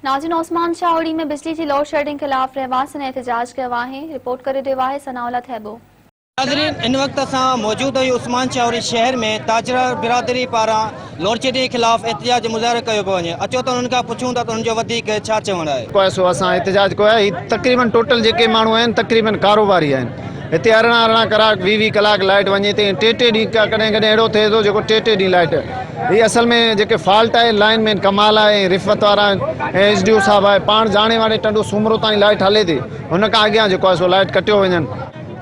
नाज़रीन, ओस्मान शाहड़ी में बिजली की लोड शेडिंग खिलाफ रहवासिन एहतजाज कयो आहे। रिपोर्ट करे रहियो आहे सनाउल्ला थैबो। नाज़रीन, इन वक्त असां मौजूद आहियूं उस्मान शाहड़ी शहर में। ताजरा बिरादरी पारां लोड शेडिंग के खिलाफ एहतजाज मुज़ाहिरो कयो पियो वञे। अचो त उन्हनि खां पुछूं था त उन्हनि जो वधीक छा चवणु आहे। असां एहतजाज कयो आहे। तक़रीबन टोटल जेके माण्हू आहिनि तक़रीबन कारोबारी आहिनि। हिते 18 कलाक 20 कलाक लाइट वञे थी। टे ॾींहं कॾहिं कॾहिं अहिड़ो थिए थो जेको टे ॾींहं लाइट। हीअ असल में जेके फॉल्ट आहे लाइन में कमाल आहे, रिफ़त वारा ऐं SDO साहब आहे। पाण जाणे वारे टंडो सूमरो ताईं लाइट हले थी, हुन खां अॻियां जेको आहे सो लाइट कटियो वञनि।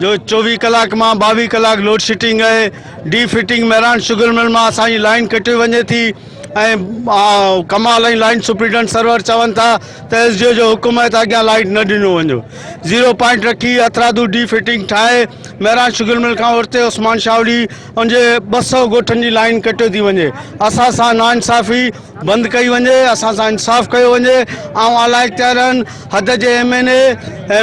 जो 24 कलाक में 22 कलाक लोड शेडिंग है। D fitting Mehran sugar mill में असांजी लाइन कटी वञे थी ऐं कमाल ऐं लाइन सुप्रीडेंट सर्वर चवनि था त SDO जो हुकुम आहे त अॻियां लाइट न ॾिनो वञो। 0 पॉइंट रखी हथरादू डी फिटिंग ठाहे मेहरान शुगर मिल खां वरिते उस्मान शाहड़ी उनजे 200 ॻोठनि जी लाइन कटियो थी वञे। असां सां नाइंसाफ़ी बंदि कई वञे, असां सां इंसाफ़ कयो वञे। ऐं अला इख़्तियारनि हद जे MNA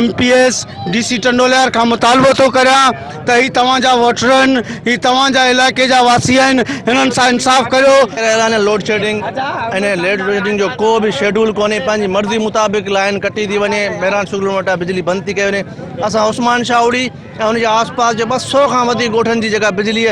MPS DC टंडोलियार खां मुतालबो थो करियां त ही तव्हांजा वोटर आहिनि, ही तव्हांजा इलाइक़े जा वासी आहिनि, हिननि सां इंसाफ़ करियो। ऐलान लोड शेडिंग लोड शेडिंग जो को भी शेड्यूल कोन्हे। पंहिंजी मर्ज़ी मुताबिक़ लाइन कटी थी वञे, मेहरान शुगर वटां बिजली बंदि थी कई वञे। असां उस्मान शाहड़ी ऐं उनजे आसपास जे 200 खां वधीक ॻोठनि जी जेका बिजली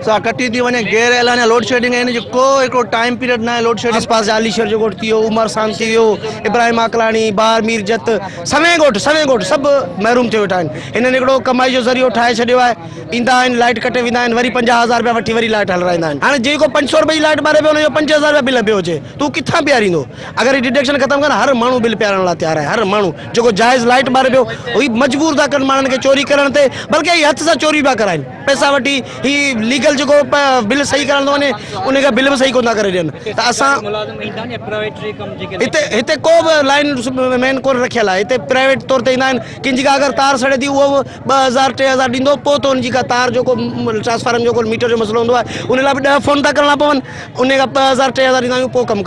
सां कटी थी वञे। गैर ऐलानिया लोड शेडिंग है, को हिकिड़ो टाइम पीरियड न आहे। लोड शेडिंग आसपास जालीशर जो ॻोठ थी वियो, उमर साम थी वियो, इब्राहिम आकलानी, बार मीर जत, सवें ॻोठ सभु महरूम थी वेठा आहिनि। हिननि हिकिड़ो कमाई जो ज़रियो ठाहे छॾियो आहे। ईंदा आहिनि, लाइट कटे वेंदा आहिनि, वरी 50,000 रुपया वठी वरी लाइट हलाईंदा आहिनि। हाणे जेको 500 रुपए जी लाइट मारे पियो हुनजो 5000 रुपया बिल पियो अचे, तूं किथां पियारींदो? अगरि ही डिडक्शन ख़तमु कर, हर माण्हू बिल पियारण लाइ तयारु आहे। हर माण्हू जेको जाइज़ लाइट मारे पियो ही मजबूर था कनि माण्हुनि खे चोरी करण ते, बल्कि ही हथ सां चोरी पिया कराइनि। पैसा वठी ही लीगल जेको बिल सही करण थो वञे उनखे बिल भी सही कोन था करे ॾियनि। त असां हिते को बि लाइन मैन कोन रखियल आहे। हिते प्राइवेट तौर ते ईंदा आहिनि। कंहिंजी का अगरि तार सड़े थी उहो 2000 3000 ॾींदो, पोइ त उनजी का तार जेको ट्रांसफार्मर जो मीटर जो मसलो हूंदो आहे उन लाइ बि 10 फ़ोन था करणा पवनि। उन खां 2000 3000 ॾींदा आहियूं, पोइ कमु